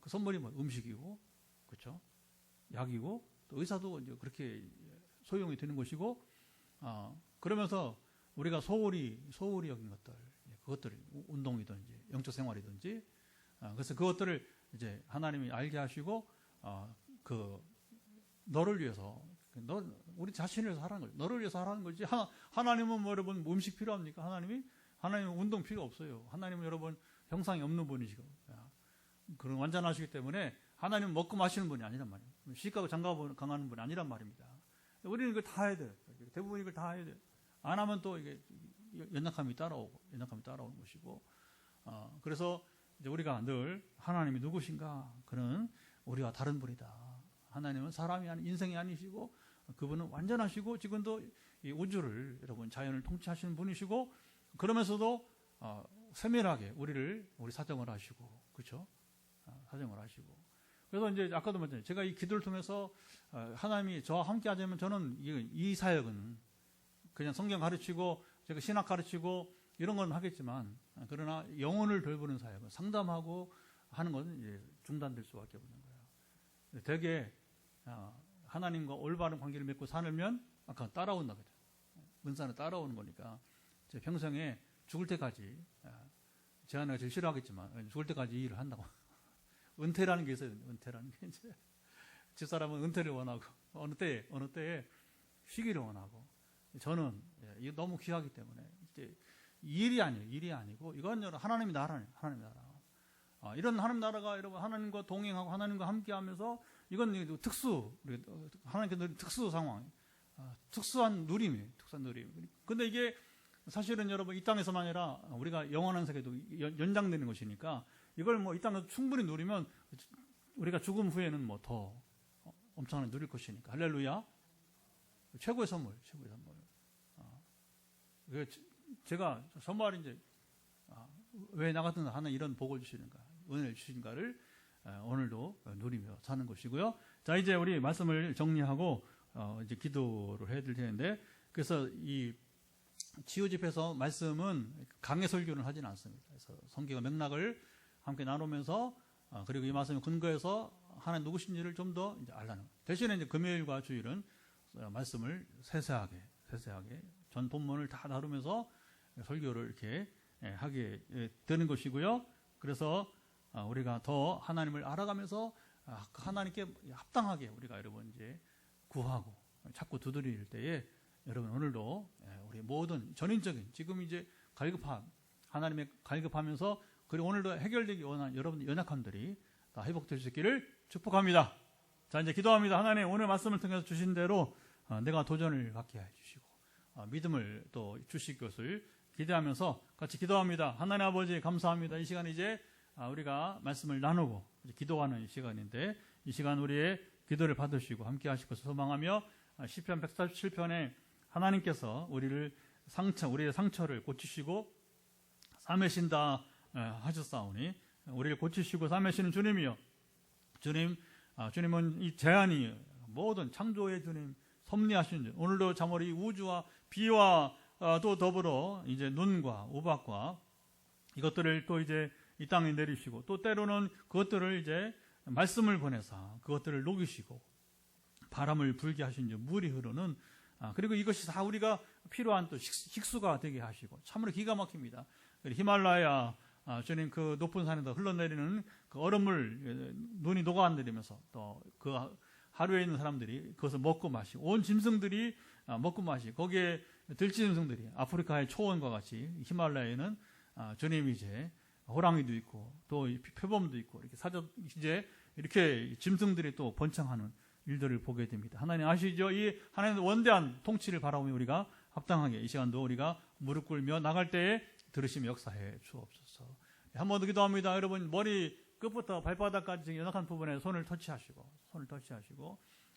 그 선물이 뭐 음식이고, 그렇죠? 약이고, 또 의사도 이제 그렇게 소용이 되는 것이고, 그러면서 우리가 소홀히 여긴 그것들을 운동이든지 영적 생활이든지, 그래서 그것들을 이제 하나님이 알게 하시고, 너를 위해서. 우리 자신을 위해서 하라는 거죠. 너를 위해서 하라는 거지. 하나님은 뭐 여러분 음식 필요합니까? 하나님은 운동 필요 없어요. 하나님은 여러분 형상이 없는 분이시고 그런 완전하시기 때문에 하나님은 먹고 마시는 분이 아니란 말이에요. 시가고 장가 강하는 분이 아니란 말입니다. 우리는 이걸 다 해야 돼요. 대부분 이걸 다 해야 돼요. 안 하면 또 이게 연약함이 따라오는 것이고 그래서 이제 우리가 늘 하나님이 누구신가? 그는 우리와 다른 분이다. 하나님은 사람이 아닌 인생이 아니시고 그분은 완전하시고 지금도 이 우주를 여러분 자연을 통치하시는 분이시고 그러면서도 세밀하게 우리 사정을 하시고 그렇죠? 사정을 하시고 그래서 이제 아까도 말했잖아요. 제가 이 기도를 통해서 하나님이 저와 함께 하자면 저는 이 사역은 그냥 성경 가르치고 제가 신학 가르치고 이런 건 하겠지만 그러나 영혼을 돌보는 사역은 상담하고 하는 것은 이제 중단될 수밖에 없는 거예요. 되게 하나님과 올바른 관계를 맺고 살면 아까 따라온다 그죠. 은사는 따라오는 거니까 제 평생에 죽을 때까지 제가 제일 싫어하겠지만 죽을 때까지 이 일을 한다고. 은퇴라는 게 있어요. 은퇴라는 게 이제 집사람은 은퇴를 원하고 어느 때에 쉬기를 원하고 저는 이게 너무 귀하기 때문에 이제 일이 아니고 이건 하나님의 나라예요. 하나님의 나라. 이런 하나님 나라가 여러분 하나님과 동행하고 하나님과 함께하면서 이건 특수, 하나님께 특수 상황, 특수한 누림이에요. 특수한 누림. 근데 이게 사실은 여러분 이 땅에서만 아니라 우리가 영원한 세계도 연장되는 것이니까 이걸 뭐 이 땅에서 충분히 누리면 우리가 죽음 후에는 뭐 더 엄청나게 누릴 것이니까. 할렐루야. 최고의 선물, 최고의 선물. 제가 선물 이제 왜 나 같은 하나 이런 복을 주시는가, 은혜를 주신가를 오늘도 누리며 사는 것이고요. 자, 이제 우리 말씀을 정리하고 이제 기도를 해드릴 텐데, 그래서 이 치유 집회에서 말씀은 강의 설교는 하지는 않습니다. 그래서 성경 맥락을 함께 나누면서 그리고 이 말씀을 근거해서 하나님 누구신지를 좀 더 이제 알라는. 대신에 이제 금요일과 주일은 말씀을 세세하게 전 본문을 다 다루면서 설교를 이렇게 하게 되는 것이고요. 그래서 우리가 더 하나님을 알아가면서 하나님께 합당하게 우리가 여러분 이제 구하고 자꾸 두드릴 때에 여러분 오늘도 우리 모든 전인적인 지금 이제 하나님의 갈급하면서 그리고 오늘도 해결되기 원하는 여러분 연약함들이 다 회복될 수 있기를 축복합니다. 자, 이제 기도합니다. 하나님 오늘 말씀을 통해서 주신 대로 내가 도전을 갖게 해주시고 믿음을 또 주실 것을 기대하면서 같이 기도합니다. 하나님 아버지 감사합니다. 이 시간 이제 우리가 말씀을 나누고 기도하는 시간인데 이 시간 우리의 기도를 받으시고 함께 하실 것을 소망하며 시편 147편에 하나님께서 우리의 상처를 고치시고 싸매신다 하셨사오니 우리를 고치시고 싸매시는 주님이요. 주님은 이 제한이 모든 창조의 주님 섭리하신 주. 오늘도 참 우리 우주와 비와 또 더불어 이제 눈과 우박과 이것들을 또 이제 이 땅에 내리시고 또 때로는 그것들을 이제 말씀을 보내서 그것들을 녹이시고 바람을 불게 하신 주 물이 흐르는 그리고 이것이 다 우리가 필요한 또 식수가 되게 하시고 참으로 기가 막힙니다. 히말라야 주님 그 높은 산에서 흘러내리는 그 얼음을 눈이 녹아 내리면서 또 그 하루에 있는 사람들이 그것을 먹고 마시고 온 짐승들이 먹고 마시고 거기에 들짐승들이 아프리카의 초원과 같이 히말라야에는 주님이 이제 호랑이도 있고 또 표범도 있고 이렇게 이제 이렇게 짐승들이 또 번창하는 일들을 보게 됩니다. 하나님 아시죠? 이 하나님의 원대한 통치를 바라보며 우리가 합당하게 이 시간도 우리가 무릎 꿇며 나갈 때에 들으시며 역사해 주옵소서. 한 번 더 기도합니다. 여러분 머리 끝부터 발바닥까지 연약한 부분에 손을 터치하시고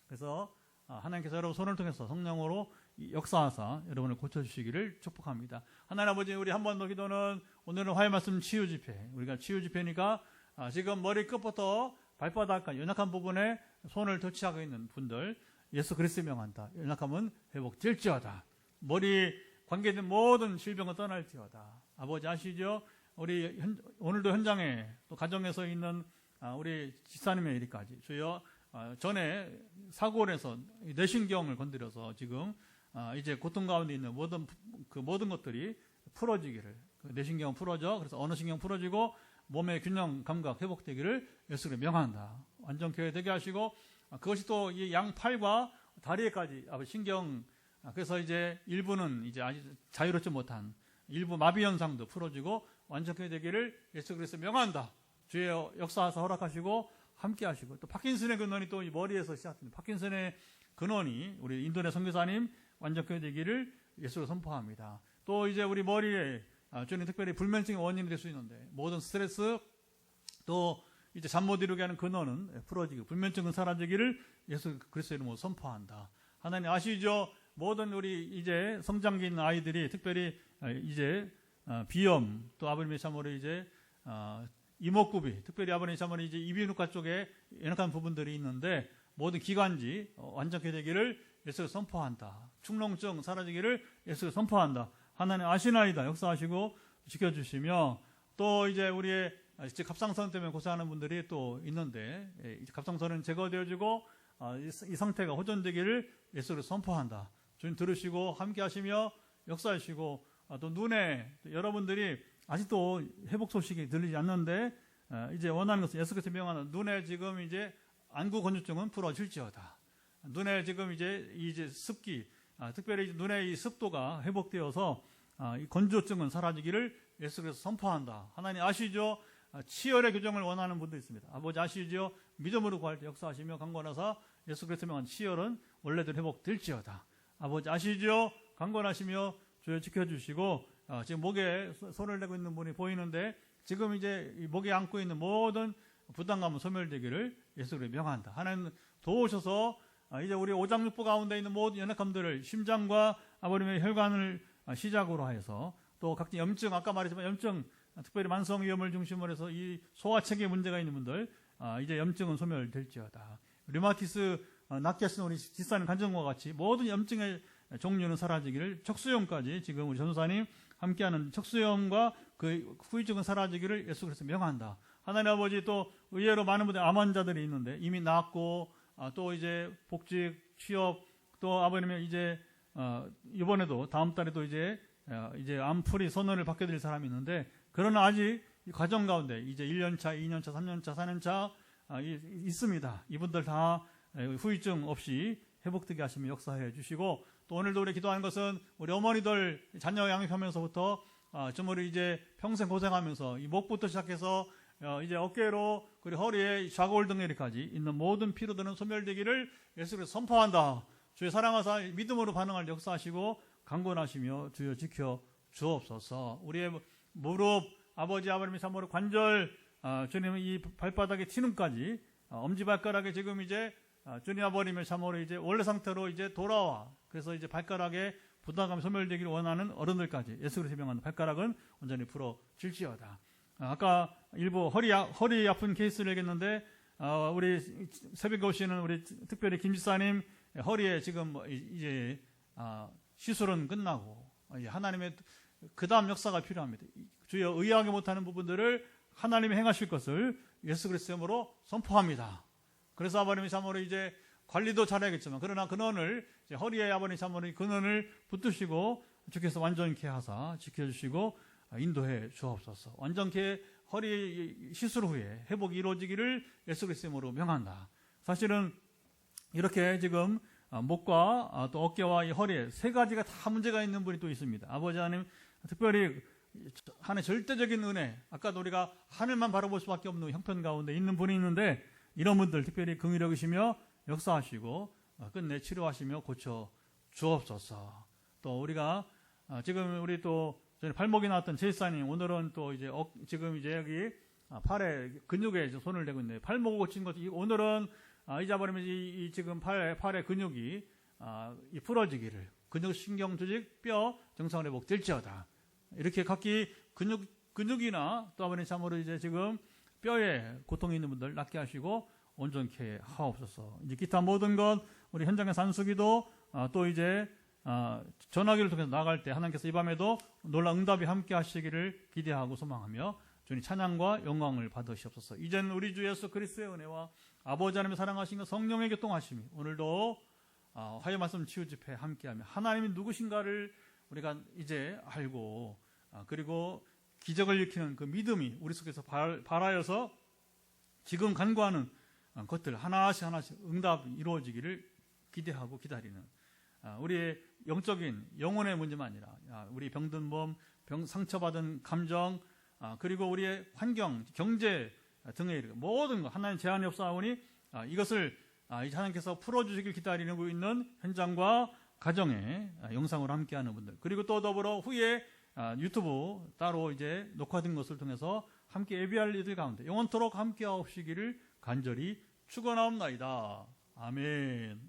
그래서 하나님께서 여러분 손을 통해서 성령으로 역사하사 여러분을 고쳐주시기를 축복합니다. 하나님 아버지 우리 한 번 더 기도는 오늘은 화해 말씀 치유 집회 우리가 치유 집회니까 지금 머리 끝부터 발바닥까지 연약한 부분에 손을 터치하고 있는 분들 예수 그리스도의 명한다. 연약함은 회복될지어다. 머리 관계된 모든 질병은 떠날지어다. 아버지 아시죠? 우리 오늘도 현장에 또 가정에서 있는 우리 집사님의 일까지 주여 전에 사고를 해서 뇌신경을 건드려서 지금 이제 고통 가운데 있는 모든 것들이 풀어지기를 뇌신경 풀어져 그래서 언어신경 풀어지고 몸의 균형 감각 회복되기를 예수를 명한다. 완전케 되게 하시고 그것이 또 이 양팔과 다리에까지 신경 그래서 이제 일부는 이제 아직 자유롭지 못한 일부 마비 현상도 풀어지고 완전케 되기를 예수 그리스도 명한다. 주의 역사하사 허락하시고 함께 하시고 또 파킨슨의 근원이 또 이 머리에서 시작됩니다. 파킨슨의 근원이 우리 인도네 선교사님 완전케 되기를 예수로 선포합니다. 또 이제 우리 머리에 주님 특별히 불면증의 원인이 될 수 있는데 모든 스트레스 또 이제 잠 못 이루게 하는 근원은 풀어지고 불면증은 사라지기를 예수 그리스도 이름으로 선포한다. 하나님 아시죠? 모든 우리 이제 성장기 있는 아이들이 특별히 이제 비염 또 아버님의 참으로 이제 이목구비 특별히 아버님의 참으로 이제 이비인후과 쪽에 연약한 부분들이 있는데 모든 기관지 완전케 되기를 예수를 선포한다. 축농증 사라지기를 예수를 선포한다. 하나님 아시나이다. 역사하시고 지켜주시며 또 이제 우리의 갑상선 때문에 고생하는 분들이 또 있는데 이제 갑상선은 제거되어지고 이 상태가 호전되기를 예수를 선포한다. 주님 들으시고 함께 하시며 역사하시고 또 눈에 여러분들이 아직도 회복 소식이 들리지 않는데 이제 원하는 것은 예수께서 명하는 눈에 지금 이제 안구 건조증은 풀어질지어다. 눈에 지금 이제 습기 특별히 눈의 이 습도가 회복되어서 이 건조증은 사라지기를 예수께서 선포한다. 하나님 아시죠? 치열의 교정을 원하는 분도 있습니다. 아버지 아시죠? 믿음으로 구할 때 역사하시며 강권하사 예수 그리스도의 명한 치열은 원래대로 회복될지어다. 아버지 아시죠? 강권하시며 주여 지켜주시고 지금 목에 손을 대고 있는 분이 보이는데 지금 이제 목에 안고 있는 모든 부담감은 소멸되기를 예수 그리스도의 명한다. 하나님 도우셔서 이제 우리 오장육부 가운데 있는 모든 연약함들을 심장과 아버님의 혈관을 시작으로 하여서 또 각종 염증, 아까 말했지만 염증, 특별히 만성위염을 중심으로 해서 이 소화체계에 문제가 있는 분들 이제 염증은 소멸될지어다. 류마티스 낫게 하시는 우리 뒷사님 간증과 같이 모든 염증의 종류는 사라지기를, 척수염까지 지금 우리 전도사님 함께하는 척수염과 그 후유증은 사라지기를 예수 그리스도 명한다. 하나님 아버지 또 의외로 많은 분들 암 환자들이 있는데 이미 낫고 또 이제 복직, 취업, 또 아버님의 이제 이번에도 다음 달에도 이제 암풀이 선언을 받게 될 사람이 있는데, 그러나 아직 이 과정 가운데 이제 1년차, 2년차, 3년차, 4년차 있습니다. 이분들 다 후유증 없이 회복되게 하시며 역사해 주시고, 또 오늘도 우리 기도하는 것은 우리 어머니들 자녀 양육하면서부터 정말 이제 평생 고생하면서 이 목부터 시작해서 이제 어깨로 그리고 허리에 좌골등에까지 있는 모든 피로들은 소멸되기를 예수 그리스도 선포한다. 주의 사랑하사 믿음으로 반응할 역사하시고 강권하시며 주여 지켜 주옵소서. 우리의 무릎, 아버지 아버님의 참으로 관절, 주님 이 발바닥의 티눈까지 엄지발가락에 지금 이제 주님 아버님의 참으로 이제 원래 상태로 이제 돌아와. 그래서 이제 발가락에 부담감이 소멸되기를 원하는 어른들까지 예수 그리스도의 명한 발가락은 온전히 풀어질지어다. 아까 일부 허리 아픈 케이스를 얘기했는데 우리 새벽에 오시는 우리 특별히 김 지사님 허리에 지금 이제 시술은 끝나고 하나님의 그 다음 역사가 필요합니다. 주여 의아하게 못하는 부분들을 하나님이 행하실 것을 예수 그리스도의 이름으로 선포합니다. 그래서 아버님이 참으로 이제 관리도 잘해야겠지만 그러나 근원을 허리에 아버님 참으로 근원을 붙드시고 주께서 완전케 하사 지켜주시고 인도해 주옵소서. 완전케 허리 시술 후에 회복이 이루어지기를 예수 그리스도의 이름으로 명한다. 사실은 이렇게 지금 목과 또 어깨와 이 허리에 세 가지가 다 문제가 있는 분이 또 있습니다. 아버지 하나님 특별히 하나의 절대적인 은혜, 아까도 우리가 하늘만 바라볼 수밖에 없는 형편 가운데 있는 분이 있는데 이런 분들 특별히 긍휼히 여기시며 역사하시고 끝내 치료하시며 고쳐 주옵소서. 또 우리가 지금 우리 또 발목이 나왔던 제사님 오늘은 또 이제 지금 이제 여기 팔에 근육에 손을 대고 있는데 발목 고친 것 오늘은 잊어버리면 이 지금 팔의 근육이 이 풀어지기를 근육 신경 조직 뼈 정상 회복될지어다. 이렇게 각기 근육이나 또 아버님 참으로 이제 지금 뼈에 고통이 있는 분들 낫게 하시고 온전케 하옵소서. 이제 기타 모든 것 우리 현장의 산수기도 또 이제 전화기를 통해서 나갈 때 하나님께서 이 밤에도 놀라운 응답이 함께 하시기를 기대하고 소망하며 주님 찬양과 영광을 받으시옵소서. 이제는 우리 주 예수 그리스도의 은혜와 아버지 하나님의 사랑하신 성령의 교통하심이 오늘도 화요 말씀 치유 집회 함께하며 하나님이 누구신가를 우리가 이제 알고 그리고 기적을 일으키는 그 믿음이 우리 속에서 발하여서 지금 간구하는 것들 하나씩 응답이 이루어지기를 기대하고 기다리는 우리의 영적인 영혼의 문제만 아니라 우리 병든 몸, 상처받은 감정 그리고 우리의 환경, 경제 등의 모든 것 하나님 제한이 없사오니 이것을 하나님께서 풀어주시길 기다리고 있는 현장과 가정의 영상으로 함께하는 분들 그리고 또 더불어 후에 유튜브 따로 이제 녹화된 것을 통해서 함께 예비할 이들 가운데 영원토록 함께하시기를 간절히 축원하옵나이다. 아멘.